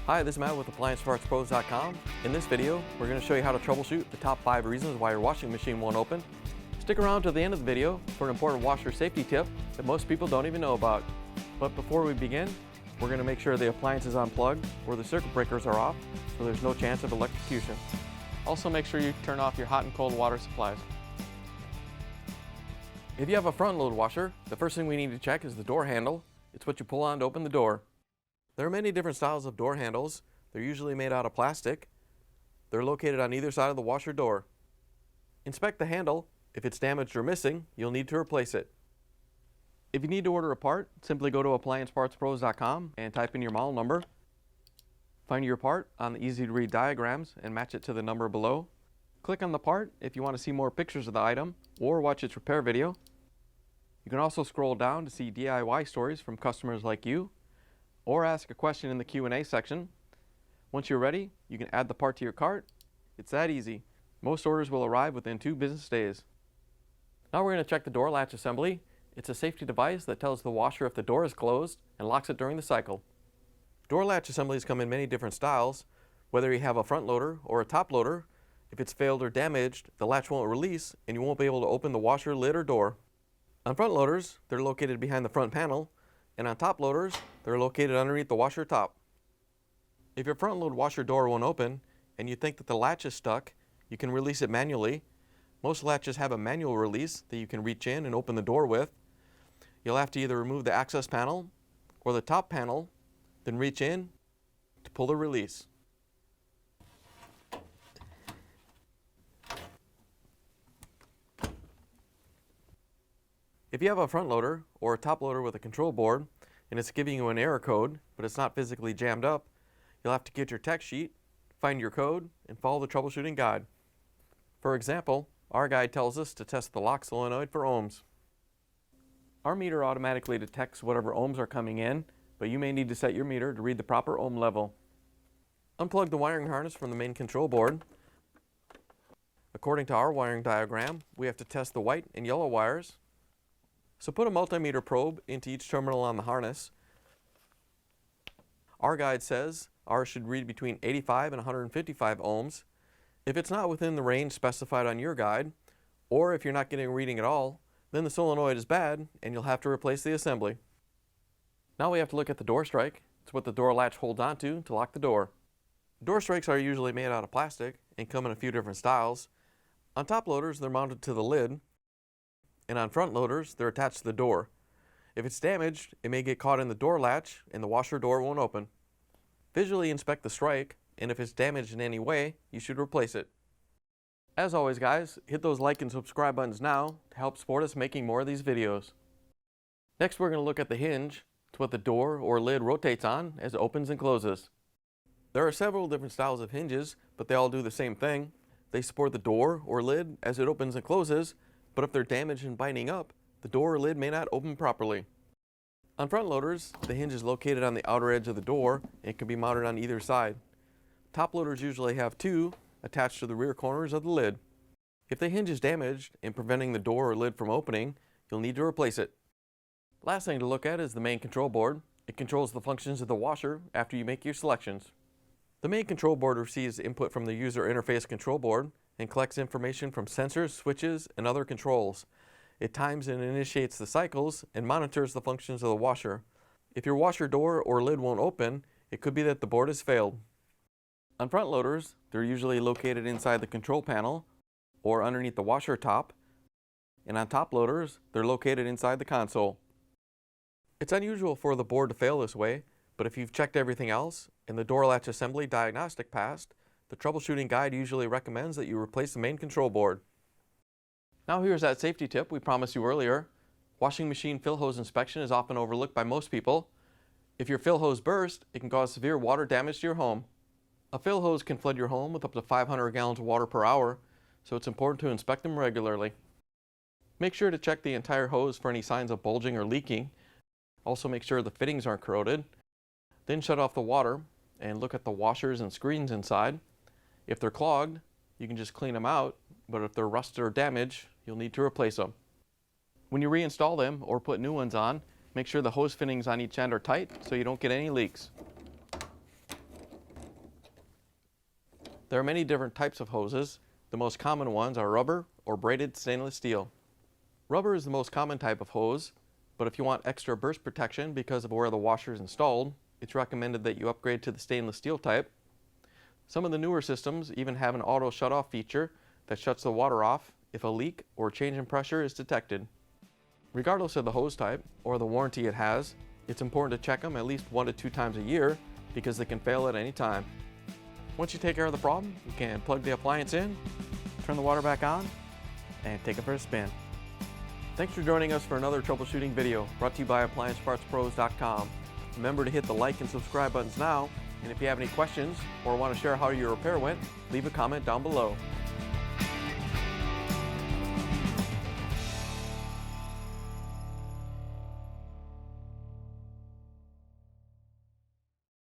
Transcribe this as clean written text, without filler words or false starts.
Hi, this is Matt with AppliancePartsPros.com. In this video, we're going to show you how to troubleshoot the top 5 reasons why your washing machine won't open. Stick around to the end of the video for an important washer safety tip that most people don't even know about. But before we begin, we're going to make sure the appliance is unplugged or the circuit breakers are off so there's no chance of electrocution. Also make sure you turn off your hot and cold water supplies. If you have a front load washer, the first thing we need to check is the door handle. It's what you pull on to open the door. There are many different styles of door handles. They're usually made out of plastic. They're located on either side of the washer door. Inspect the handle. If it's damaged or missing, you'll need to replace it. If you need to order a part, simply go to AppliancePartsPros.com and type in your model number. Find your part on the easy-to-read diagrams and match it to the number below. Click on the part if you want to see more pictures of the item or watch its repair video. You can also scroll down to see DIY stories from customers like you, or ask a question in the Q&A section. Once you're ready, you can add the part to your cart. It's that easy. Most orders will arrive within 2 business days. Now we're going to check the door latch assembly. It's a safety device that tells the washer if the door is closed and locks it during the cycle. Door latch assemblies come in many different styles. Whether you have a front loader or a top loader, if it's failed or damaged, the latch won't release and you won't be able to open the washer lid or door. On front loaders, they're located behind the front panel, and on top loaders, they're located underneath the washer top. If your front load washer door won't open and you think that the latch is stuck, you can release it manually. Most latches have a manual release that you can reach in and open the door with. You'll have to either remove the access panel or the top panel, then reach in to pull the release. If you have a front loader or a top loader with a control board and it's giving you an error code, but it's not physically jammed up, you'll have to get your tech sheet, find your code, and follow the troubleshooting guide. For example, our guide tells us to test the lock solenoid for ohms. Our meter automatically detects whatever ohms are coming in, but you may need to set your meter to read the proper ohm level. Unplug the wiring harness from the main control board. According to our wiring diagram, we have to test the white and yellow wires. So put a multimeter probe into each terminal on the harness. Our guide says ours should read between 85 and 155 ohms. If it's not within the range specified on your guide, or if you're not getting a reading at all, then the solenoid is bad and you'll have to replace the assembly. Now we have to look at the door strike. It's what the door latch holds onto to lock the door. Door strikes are usually made out of plastic and come in a few different styles. On top loaders, they're mounted to the lid, and on front loaders, they're attached to the door. If it's damaged, it may get caught in the door latch and the washer door won't open. Visually inspect the strike, and if it's damaged in any way, you should replace it. As always guys, hit those like and subscribe buttons now to help support us making more of these videos. Next we're going to look at the hinge. It's what the door or lid rotates on as it opens and closes. There are several different styles of hinges, but they all do the same thing. They support the door or lid as it opens and closes, but if they're damaged and binding up, the door or lid may not open properly. On front loaders, the hinge is located on the outer edge of the door and can be mounted on either side. Top loaders usually have 2 attached to the rear corners of the lid. If the hinge is damaged and preventing the door or lid from opening, you'll need to replace it. Last thing to look at is the main control board. It controls the functions of the washer after you make your selections. The main control board receives input from the user interface control board and collects information from sensors, switches, and other controls. It times and initiates the cycles and monitors the functions of the washer. If your washer door or lid won't open, it could be that the board has failed. On front loaders, they're usually located inside the control panel or underneath the washer top, and on top loaders, they're located inside the console. It's unusual for the board to fail this way, but if you've checked everything else and the door latch assembly diagnostic passed, the troubleshooting guide usually recommends that you replace the main control board. Now here's that safety tip we promised you earlier. Washing machine fill hose inspection is often overlooked by most people. If your fill hose bursts, it can cause severe water damage to your home. A fill hose can flood your home with up to 500 gallons of water per hour, so it's important to inspect them regularly. Make sure to check the entire hose for any signs of bulging or leaking. Also make sure the fittings aren't corroded. Then shut off the water and look at the washers and screens inside. If they're clogged, you can just clean them out, but if they're rusted or damaged, you'll need to replace them. When you reinstall them or put new ones on, make sure the hose fittings on each end are tight so you don't get any leaks. There are many different types of hoses. The most common ones are rubber or braided stainless steel. Rubber is the most common type of hose, but if you want extra burst protection because of where the washer is installed, it's recommended that you upgrade to the stainless steel type. Some of the newer systems even have an auto shut-off feature that shuts the water off if a leak or change in pressure is detected. Regardless of the hose type or the warranty it has, it's important to check them at least 1 to 2 times a year because they can fail at any time. Once you take care of the problem, you can plug the appliance in, turn the water back on, and take it for a spin. Thanks for joining us for another troubleshooting video brought to you by AppliancePartsPros.com. Remember to hit the like and subscribe buttons now, and if you have any questions or want to share how your repair went, leave a comment down below.